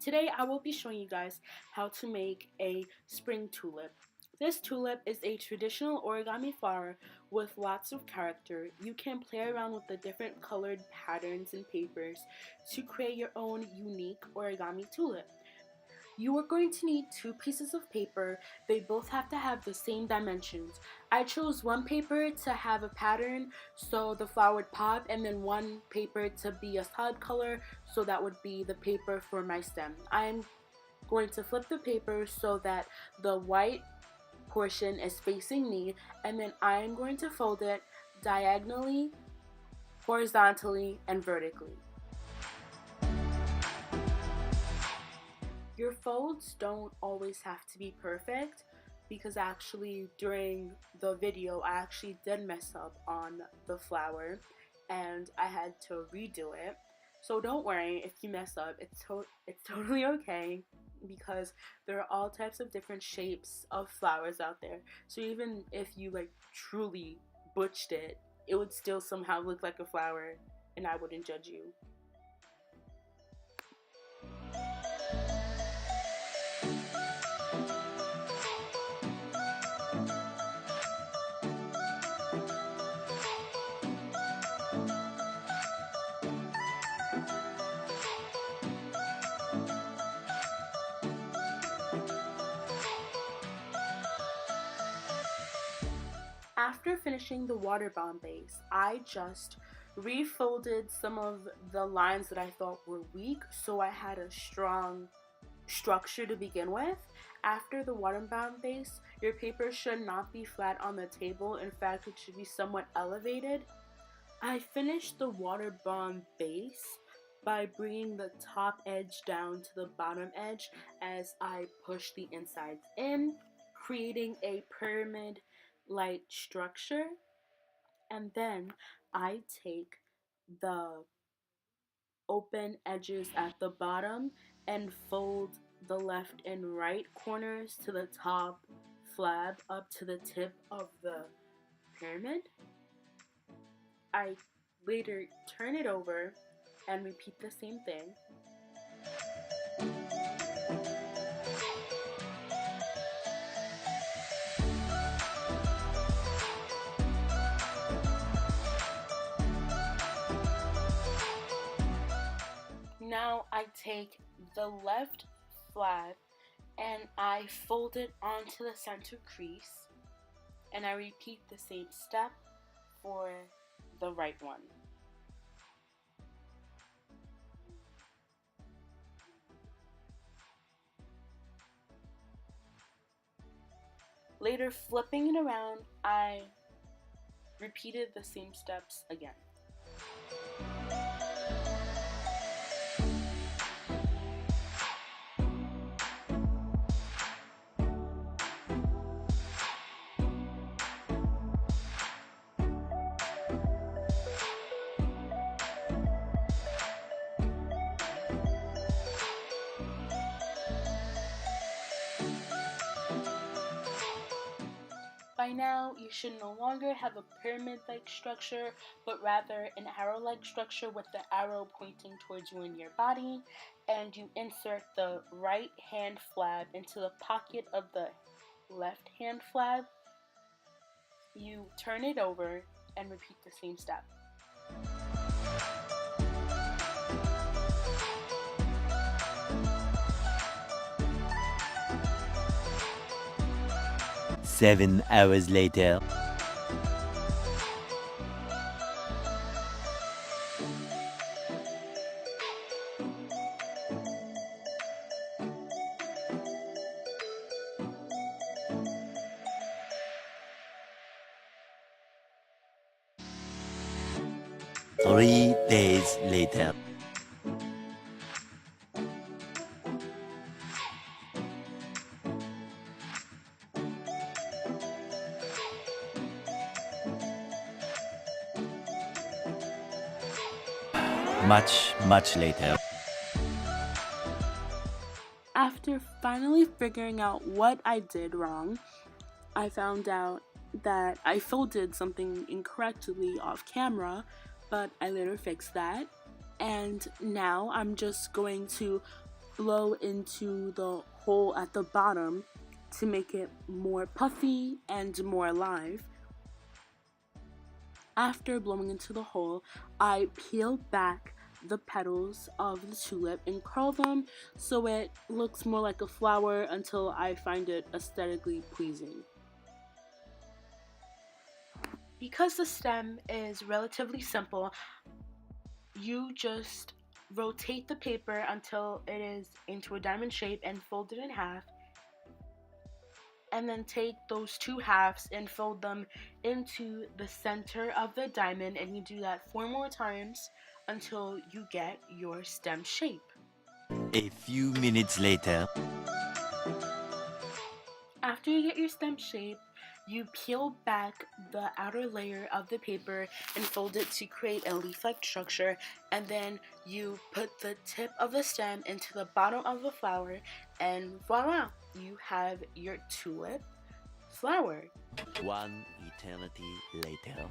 Today I will be showing you guys how to make a spring tulip. This tulip is a traditional origami flower with lots of character. You can play around with the different colored patterns and papers to create your own unique origami tulip. You are going to need two pieces of paper. They both have to have the same dimensions. I chose one paper to have a pattern so the flower would pop, and then one paper to be a solid color, so that would be the paper for my stem. I'm going to flip the paper so that the white portion is facing me, and then I'm going to fold it diagonally, horizontally, and vertically. Your folds don't always have to be perfect, because actually during the video I actually did mess up on the flower and I had to redo it. So don't worry if you mess up, it's totally okay, because there are all types of different shapes of flowers out there. So even if you truly butched it, it would still somehow look like a flower and I wouldn't judge you. After finishing the water bomb base, I just refolded some of the lines that I thought were weak, so I had a strong structure to begin with. After the water bomb base, your paper should not be flat on the table. In fact, it should be somewhat elevated. I finished the water bomb base by bringing the top edge down to the bottom edge as I push the insides in, creating a pyramid like structure. And then I take the open edges at the bottom and fold the left and right corners to the top flab up to the tip of the pyramid. I later turn it over and repeat the same thing. Now I take the left flap and I fold it onto the center crease, and I repeat the same step for the right one. Later, flipping it around, I repeated the same steps again. By now, you should no longer have a pyramid-like structure, but rather an arrow-like structure with the arrow pointing towards you and your body, and you insert the right hand flab into the pocket of the left hand flab. You turn it over and repeat the same step. Seven hours later. Three days later. Much later. After finally figuring out what I did wrong, I found out that I folded something incorrectly off camera, but I later fixed that. And now I'm just going to blow into the hole at the bottom to make it more puffy and more alive. After blowing into the hole, I peel back the petals of the tulip and curl them so it looks more like a flower until I find it aesthetically pleasing. Because the stem is relatively simple, you just rotate the paper until it is into a diamond shape and fold it in half, and then take those two halves and fold them into the center of the diamond, and you do that 4 more times until you get your stem shape. A few minutes later. After you get your stem shape, you peel back the outer layer of the paper and fold it to create a leaf-like structure, and then you put the tip of the stem into the bottom of the flower, and voila! You have your tulip flower. One eternity later.